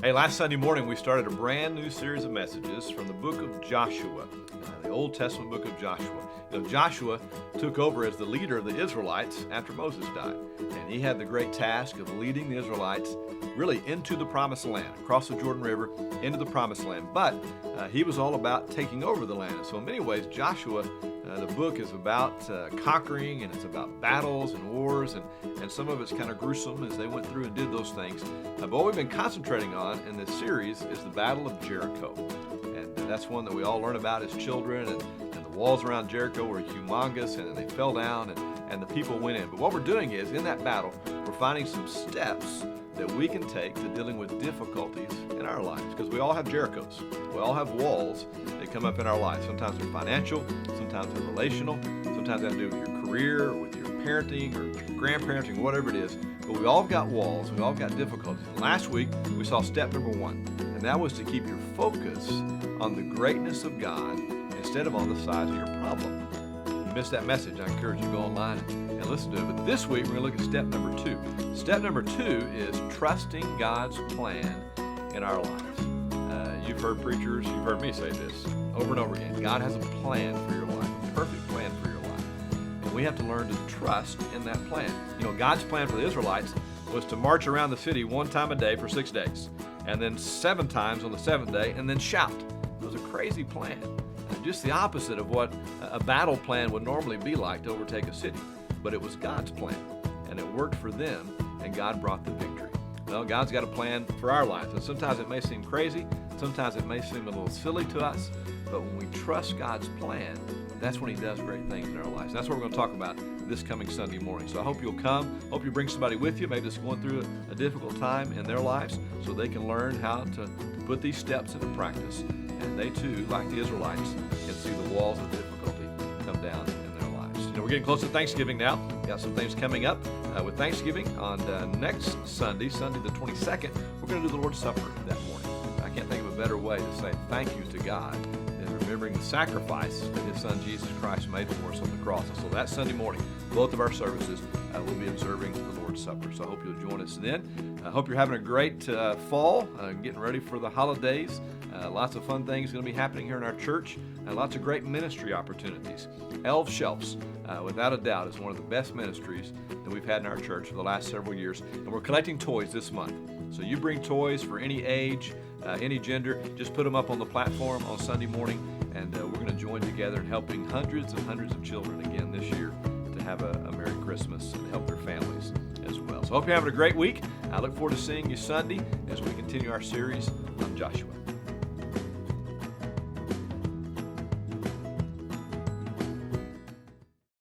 Hey, last Sunday morning we started a brand new series of messages from the book of Joshua, the Old Testament book of Joshua. You know, Joshua took over as the leader of the Israelites after Moses died, and he had the great task of leading the Israelites really into the Promised Land, across the Jordan River, into the Promised Land. But he was all about taking over the land. And so in many ways, Joshua, the book is about conquering, and it's about battles and wars, and some of it's kind of gruesome as they went through and did those things. But what we've been concentrating on in this series is the Battle of Jericho. And that's one that we all learn about as children, and the walls around Jericho were humongous, and they fell down, and the people went in. But what we're doing is, in that battle, we're finding some steps that we can take to dealing with difficulties in our lives, because we all have Jerichos. We all have walls that come up in our lives. Sometimes they're financial, sometimes they're relational, sometimes they have to do with your career, or with your parenting, or grandparenting, whatever it is. But we all got walls, we all got difficulties. And last week, we saw step number one, and that was to keep your focus on the greatness of God instead of on the size of your problem. If you missed that message, I encourage you to go online and listen to it. But this week, we're going to look at step number two. Step number two is trusting God's plan in our lives. You've heard preachers, you've heard me say this over and over again. God has a plan for your life, a perfect plan for your life. And we have to learn to trust in that plan. You know, God's plan for the Israelites was to march around the city one time a day for 6 days, and then 7 times on the 7th day, and then shout. It was a crazy plan. Just the opposite of what a battle plan would normally be like to overtake a city. But it was God's plan, and it worked for them, and God brought the victory. Well, God's got a plan for our lives, and sometimes it may seem crazy, sometimes it may seem a little silly to us, but when we trust God's plan, that's when He does great things in our lives. That's what we're going to talk about this coming Sunday morning. So I hope you'll come. Hope you bring somebody with you, maybe that's going through a difficult time in their lives, so they can learn how to put these steps into practice. And they too, like the Israelites, can see the walls of difficulty come down in their lives. You know, we're getting close to Thanksgiving now. Got some things coming up with Thanksgiving on next Sunday, Sunday the 22nd. We're going to do the Lord's Supper that morning. I can't think of a better way to say thank you to God than remembering the sacrifice that His Son Jesus Christ made for us on the cross. And so that Sunday morning, both of our services will be observing the Lord's Supper. So I hope you'll join us then. I hope you're having a great fall, getting ready for the holidays. Lots of fun things going to be happening here in our church. Lots of great ministry opportunities. Elf Shelves, without a doubt, is one of the best ministries that we've had in our church for the last several years. And we're collecting toys this month. So you bring toys for any age, any gender. Just put them up on the platform on Sunday morning, and we're going to join together in helping hundreds and hundreds of children again this year to have a Merry Christmas and help their families as well. So I hope you're having a great week. I look forward to seeing you Sunday as we continue our series on Joshua.